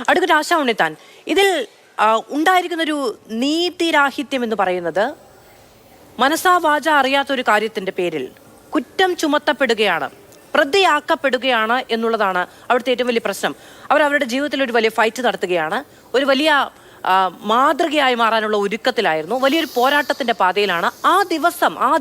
അടുത്തൊരു ആശ ഉണ്ണിത്താൻ, ഇതിൽ ഉണ്ടായിരിക്കുന്നൊരു നീതിരാഹിത്യം എന്ന് പറയുന്നത് മനസാ വാച അറിയാത്തൊരു കാര്യത്തിന്റെ പേരിൽ കുറ്റം ചുമത്തപ്പെടുകയാണ്, പ്രതിയാക്കപ്പെടുകയാണ് എന്നുള്ളതാണ് അവിടുത്തെ ഏറ്റവും വലിയ പ്രശ്നം. അവരുടെ ജീവിതത്തിൽ ഒരു വലിയ ഫൈറ്റ് നടത്തുകയാണ്, ഒരു വലിയ മാതൃകയായി മാറാനുള്ള ഒരുക്കത്തിലായിരുന്നു, വലിയൊരു പോരാട്ടത്തിന്റെ പാതയിലാണ്. ആ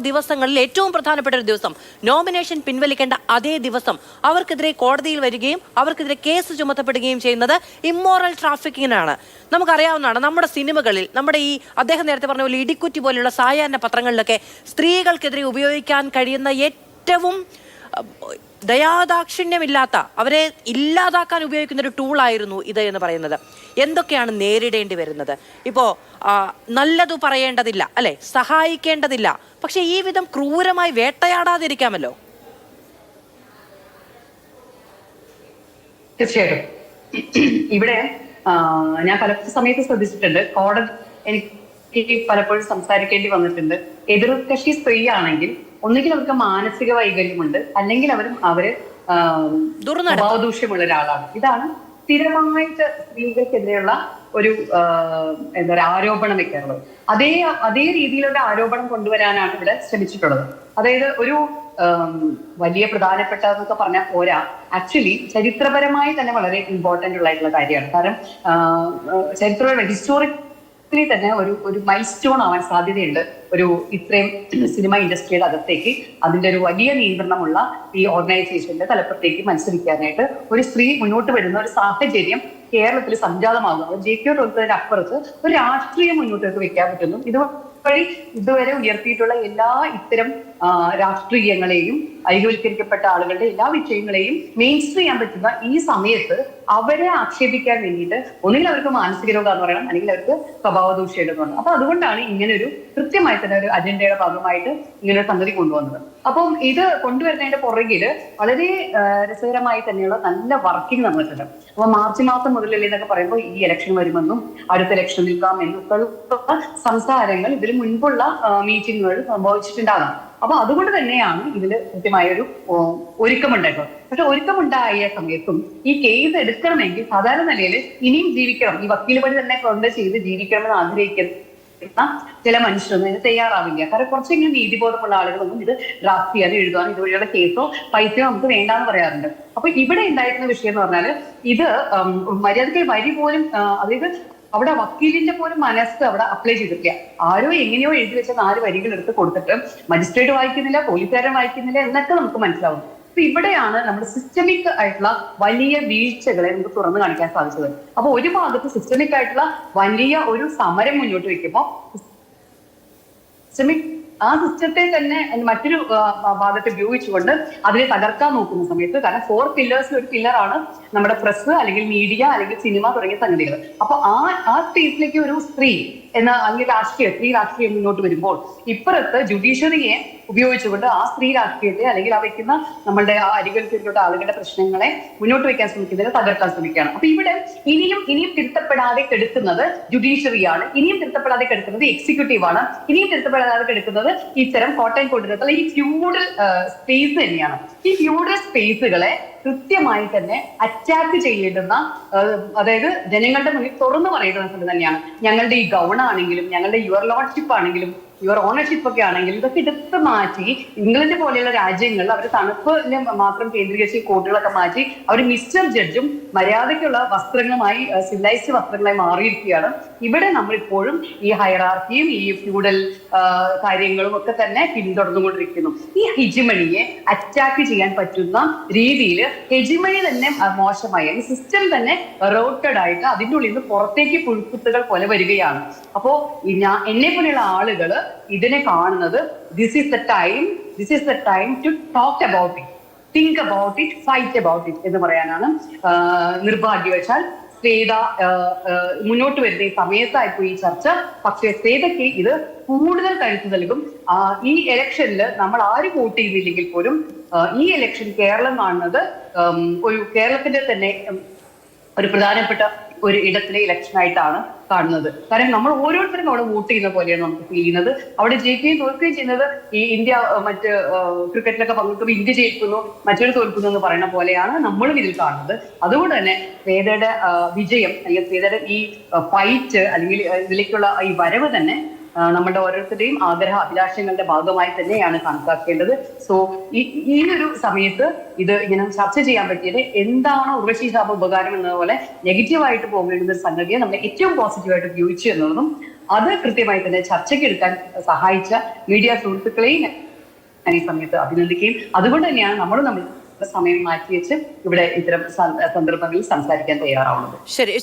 ദിവസങ്ങളിൽ ഏറ്റവും പ്രധാനപ്പെട്ട ഒരു ദിവസം, നോമിനേഷൻ പിൻവലിക്കേണ്ട അതേ ദിവസം അവർക്കെതിരെ കോടതിയിൽ വരികയും അവർക്കെതിരെ കേസ് ചുമത്തപ്പെടുകയും ചെയ്യുന്നത് ഇമ്മോറൽ ട്രാഫിക്കിങ്ങിനാണ്. നമുക്കറിയാവുന്നതാണ്, നമ്മുടെ സിനിമകളിൽ, നമ്മുടെ ഈ അദ്ദേഹം നേരത്തെ പറഞ്ഞ പോലെ ഇടിക്കുറ്റി പോലെയുള്ള സായാഹ്ന പത്രങ്ങളിലൊക്കെ സ്ത്രീകൾക്കെതിരെ ഉപയോഗിക്കാൻ കഴിയുന്ന ഏറ്റവും ദയാദാക്ഷിണ്യമില്ലാത്ത, അവരെ ഇല്ലാതാക്കാൻ ഉപയോഗിക്കുന്ന ഒരു ടൂളായിരുന്നു ഇത് എന്ന് പറയുന്നത്. എന്തൊക്കെയാണ് നേരിടേണ്ടി വരുന്നത്? ഇപ്പോൾ നല്ലതു പറയേണ്ടതില്ല അല്ലെ, സഹായിക്കേണ്ടതില്ല, പക്ഷെ ഈ വിധം ക്രൂരമായി വേട്ടയാടാതിരിക്കാമല്ലോ. തീർച്ചയായിട്ടും ഇവിടെ ഞാൻ പല സമയത്ത് ശ്രദ്ധിച്ചിട്ടുണ്ട്, കോടതി എനിക്ക് പലപ്പോഴും സംസാരിക്കേണ്ടി വന്നിട്ടുണ്ട്. എതിർകക്ഷി സ്ത്രീ ആണെങ്കിൽ ഒന്നുകിൽ അവർക്ക് മാനസിക വൈകല്യമുണ്ട്, അല്ലെങ്കിൽ അവര് സ്വഭാവദൂഷ്യമുള്ള ഒരാളാണ്. ഇതാണ് സ്ഥിരമായിട്ട് സ്ത്രീകൾക്കെതിരെയുള്ള ഒരു എന്താ പറയുക ആരോപണം വെക്കാറുള്ളത്. അതേ രീതിയിലുള്ള ആരോപണം കൊണ്ടുവരാനാണ് ഇവിടെ ശ്രമിച്ചിട്ടുള്ളത്. അതായത് ഒരു വലിയ പ്രധാനപ്പെട്ടതെന്നൊക്കെ പറഞ്ഞാൽ പോരാ, ആക്ച്വലി ചരിത്രപരമായി തന്നെ വളരെ ഇമ്പോർട്ടന്റ് ഉള്ളതായിട്ടുള്ള കാര്യമാണ്. കാരണം ചരിത്രപരമായി ഹിസ്റ്റോറിക് തന്നെ ഒരു മൈൽ സ്റ്റോൺ ആവാൻ സാധ്യതയുണ്ട്. ഒരു ഇത്രയും സിനിമ ഇൻഡസ്ട്രിയുടെ അകത്തേക്ക് അതിന്റെ ഒരു വലിയ നിയന്ത്രണമുള്ള ഈ ഓർഗനൈസേഷന്റെ തലപ്പുറത്തേക്ക് മത്സരിക്കാനായിട്ട് ഒരു സ്ത്രീ മുന്നോട്ട് വരുന്ന ഒരു സാഹചര്യം കേരളത്തിൽ സംജാതമാകുന്നു. JK തോൽക്കുന്നതിന് അപ്പുറത്ത് ഒരു രാഷ്ട്രീയം മുന്നോട്ടേക്ക് വെക്കാൻ പറ്റുന്നു. ഇതുവഴി ഇതുവരെ ഉയർത്തിയിട്ടുള്ള എല്ലാ ഇത്തരം രാഷ്ട്രീയങ്ങളെയും ഐക്യവൽക്കരിക്കപ്പെട്ട ആളുകളുടെ എല്ലാ വിഷയങ്ങളെയും മെയിൻസ്ട്രീം ചെയ്യാൻ പറ്റുന്ന ഈ സമയത്ത് അവരെ ആക്ഷേപിക്കാൻ വേണ്ടിയിട്ട് ഒന്നുകിൽ അവർക്ക് മാനസിക രോഗം എന്ന് പറയണം, അല്ലെങ്കിൽ അവർക്ക് സ്വഭാവദൂഷ്യം എന്ന് പറയണം. അപ്പൊ അതുകൊണ്ടാണ് ഇങ്ങനെ ഒരു കൃത്യമായി തന്നെ ഒരു അജണ്ടയുടെ ഭാഗമായിട്ട് ഇങ്ങനെ ഒരു സംഗതി കൊണ്ടുവന്നത്. അപ്പം ഇത് കൊണ്ടുവരുന്നതിന്റെ പുറകില് വളരെ രസകരമായി തന്നെയുള്ള നല്ല വർക്കിംഗ് നടന്നിട്ടുണ്ട്. അപ്പൊ മാർച്ച് മാസം മുതലല്ലേ എന്നൊക്കെ പറയുമ്പോൾ ഈ ഇലക്ഷൻ വരുമെന്നും അടുത്ത ഇലക്ഷൻ നിൽക്കാം എന്നൊക്കെയുള്ള സംസാരങ്ങൾ ഇതിന് മുൻപുള്ള മീറ്റിങ്ങുകൾ സംഭവിച്ചിട്ടുണ്ടാകാം. അപ്പൊ അതുകൊണ്ട് തന്നെയാണ് ഇതിൽ കൃത്യമായൊരു ഒരുക്കമുണ്ടായിട്ടുള്ളത്. പക്ഷെ ഒരുക്കമുണ്ടായ സമയത്തും ഈ കേസ് എടുക്കണമെങ്കിൽ സാധാരണ നിലയിൽ ഇനിയും ജീവിക്കണം, ഈ വക്കീൽ പണി തന്നെ കൊണ്ട് ചെയ്ത് ജീവിക്കണമെന്ന് ആഗ്രഹിക്കുന്ന ചില മനുഷ്യരൊന്നും ഇത് തയ്യാറാവില്ല. കാരണം കുറച്ചെങ്കിലും നീതിബോധമുള്ള ആളുകളൊന്നും ഇത് ഡ്രാഫ്റ്റ് ചെയ്യാനും എഴുതാനും ഇതുവഴിയുള്ള കേസോ പൈസയോ നമുക്ക് വേണ്ടാന്ന് പറയാറുണ്ട്. അപ്പൊ ഇവിടെ ഉണ്ടായിരുന്ന വിഷയം എന്ന് പറഞ്ഞാൽ ഇത് മര്യാദയ്ക്ക് വരി പോലും, അതായത് അവിടെ വക്കീലിന്റെ പോലും മനസ്സ് അവിടെ അപ്ലൈ ചെയ്തിട്ടില്ല. ആരോ എങ്ങനെയോ എഴുതി വെച്ച 4 വരികൾ എടുത്ത് കൊടുത്തിട്ട് മജിസ്ട്രേറ്റ് വായിക്കുന്നില്ല, പോലീസുകാരൻ വായിക്കുന്നില്ല എന്നൊക്കെ നമുക്ക് മനസ്സിലാവും. അപ്പൊ ഇവിടെയാണ് നമ്മുടെ സിസ്റ്റമിക് ആയിട്ടുള്ള വലിയ വീഴ്ചകളെ നമുക്ക് തുറന്നു കാണിക്കാൻ സാധിച്ചത്. അപ്പൊ ഒരു ഭാഗത്ത് സിസ്റ്റമിക് ആയിട്ടുള്ള വലിയ ഒരു സമരം മുന്നോട്ട് വെക്കുമ്പോൾ ആ സിസ്റ്റത്തെ തന്നെ മറ്റൊരു ഭാഗത്ത് ഉപയോഗിച്ചുകൊണ്ട് അതിനെ തകർക്കാൻ നോക്കുന്ന സമയത്ത്, കാരണം 4 പില്ലേഴ്സിൽ ഒരു പില്ലറാണ് നമ്മുടെ പ്രസ് അല്ലെങ്കിൽ മീഡിയ അല്ലെങ്കിൽ സിനിമ തുടങ്ങിയ സംഗതികൾ. അപ്പൊ ആ സ്പേസിലേക്ക് ഒരു സ്ത്രീ അല്ലെങ്കിൽ സ്ത്രീ രാഷ്ട്രീയം മുന്നോട്ട് വരുമ്പോൾ ഇപ്പുറത്ത് ജുഡീഷ്യറിയെ ഉപയോഗിച്ചുകൊണ്ട് ആ സ്ത്രീ രാഷ്ട്രീയത്തെ അല്ലെങ്കിൽ ആ വെക്കുന്ന നമ്മളുടെ ആ അരികൾക്കുള്ള ആളുകളുടെ പ്രശ്നങ്ങളെ മുന്നോട്ട് വെക്കാൻ ശ്രമിക്കുന്നതിന് തകർക്കാൻ ശ്രമിക്കുകയാണ്. അപ്പൊ ഇവിടെ ഇനിയും തിരുത്തപ്പെടാതെ കെടുക്കുന്നത് ജുഡീഷ്യറിയാണ്, ഇനിയും തിരുത്തപ്പെടാതെ കെടുക്കുന്നത് എക്സിക്യൂട്ടീവ് ആണ്, ഇനിയും തിരുത്തപ്പെടാതെ കെടുക്കുന്നത് ഇത്തരം കോട്ടയം കൊണ്ടുവരുന്ന ഈ ഫ്യൂഡൽ സ്പേസ് തന്നെയാണ്. ഈ ഫ്യൂഡൽ സ്പേസുകളെ കൃത്യമായി തന്നെ അറ്റാക്ക് ചെയ്യേണ്ടുന്ന, അതായത് ജനങ്ങളുടെ മുന്നിൽ തുറന്നു പറയേണ്ടുന്ന തന്നെയാണ്. ഞങ്ങളുടെ ഈ ഗൗൺ ആണെങ്കിലും ഞങ്ങളുടെ യുവർ ലോർഡ്ഷിപ്പ് ആണെങ്കിലും യുവർ ഓണർഷിപ്പ് ഒക്കെ ആണെങ്കിലും ഇതൊക്കെ എടുത്ത് മാറ്റി ഇംഗ്ലണ്ട് പോലെയുള്ള രാജ്യങ്ങളിൽ അവർ തണുപ്പിന് മാത്രം കേന്ദ്രീകരിച്ച് കോട്ടുകളൊക്കെ മാറ്റി അവർ മിസ്റ്റർ ജഡ്ജും മര്യാദയ്ക്കുള്ള വസ്ത്രങ്ങളുമായി സിവിലൈസ്ഡ് വസ്ത്രങ്ങളായി മാറിയിരിക്കുകയാണ്. ഇവിടെ നമ്മളിപ്പോഴും ഈ ഹൈറാർക്കിയും ഈ ഫ്യൂഡൽ കാര്യങ്ങളും ഒക്കെ തന്നെ പിന്തുടർന്നുകൊണ്ടിരിക്കുന്നു. ഈ ഹെജിമണിയെ അറ്റാക്ക് ചെയ്യാൻ പറ്റുന്ന രീതിയിൽ ഹെജിമണി തന്നെ മോശമായി, സിസ്റ്റം തന്നെ റോട്ടഡ് ആയിട്ട് അതിൻ്റെ ഉള്ളിൽ നിന്ന് പുറത്തേക്ക് പുഴുക്കുത്തുകൾ പോലെ വരികയാണ്. അപ്പോ എന്നെ പോലെയുള്ള ആളുകൾ ഇതിനെ കാണുന്നത് this is the time to talk about it, think about it, fight about it എന്ന് പറയാനാണ്. നിർഭാഗ്യവശാൽ ശ്വേത മുന്നോട്ട് വരുന്ന ഈ സമയത്തായിപ്പോയി ഈ ചർച്ച. പക്ഷേ ശ്വേതയ്ക്ക് ഇത് കൂടുതൽ കരുത്ത് നൽകും. ഈ ഇലക്ഷനിൽ നമ്മൾ ആര് വോട്ട് ചെയ്തില്ലെങ്കിൽ പോലും ഈ ഇലക്ഷൻ കേരളം കാണുന്നത് ഒരു കേരളത്തിന്റെ തന്നെ ഒരു പ്രധാനപ്പെട്ട ഒരു ഇടത്തിലെ ഇലക്ഷൻ ആയിട്ടാണ് കാണുന്നത്. കാരണം നമ്മൾ ഓരോരുത്തരും അവിടെ വോട്ട് ചെയ്യുന്ന പോലെയാണ് നമുക്ക് ഫീൽ ചെയ്യുന്നത്. അവിടെ ജയിക്കുകയും തോൽക്കുകയും ചെയ്യുന്നത് ഈ ഇന്ത്യ മറ്റ് ക്രിക്കറ്റിലൊക്കെ പങ്കെടുക്കുമ്പോൾ ഇന്ത്യ ജയിക്കുന്നു മറ്റൊരു തോൽക്കുന്നു എന്ന് പറയുന്ന പോലെയാണ് നമ്മളും ഇതിൽ കാണുന്നത്. അതുകൊണ്ട് തന്നെ ശ്വേതയുടെ വിജയം അല്ലെങ്കിൽ ശ്വേതയുടെ ഈ ഫൈറ്റ് അല്ലെങ്കിൽ ഇതിലേക്കുള്ള ഈ വരവ് തന്നെ നമ്മുടെ ഓരോരുത്തരുടെയും ആഗ്രഹ അഭിലാഷങ്ങളുടെ ഭാഗമായി തന്നെയാണ് കണക്കാക്കേണ്ടത്. സോ ഈ ഒരു സമയത്ത് ഇത് ഇങ്ങനെ ചർച്ച ചെയ്യാൻ പറ്റിയത് എന്താണ് ഉർവശി ശാപ ഉപകാരം എന്നതുപോലെ നെഗറ്റീവായിട്ട് പോകേണ്ടുന്ന ഒരു സംഗതിയെ നമ്മൾ ഏറ്റവും പോസിറ്റീവായിട്ട് ഉപയോഗിച്ചു എന്നുള്ളതും അത് കൃത്യമായി തന്നെ ചർച്ചയ്ക്ക് എടുക്കാൻ സഹായിച്ച മീഡിയ സുഹൃത്തുക്കളെയും ഞാൻ ഈ സമയത്ത് അഭിനന്ദിക്കുകയും അതുകൊണ്ട് തന്നെയാണ് നമ്മൾ സമയം മാറ്റിവെച്ച് ഇവിടെ ഇത്തരം സന്ദർഭങ്ങളിൽ സംസാരിക്കാൻ തയ്യാറാവുന്നത്. ശരി.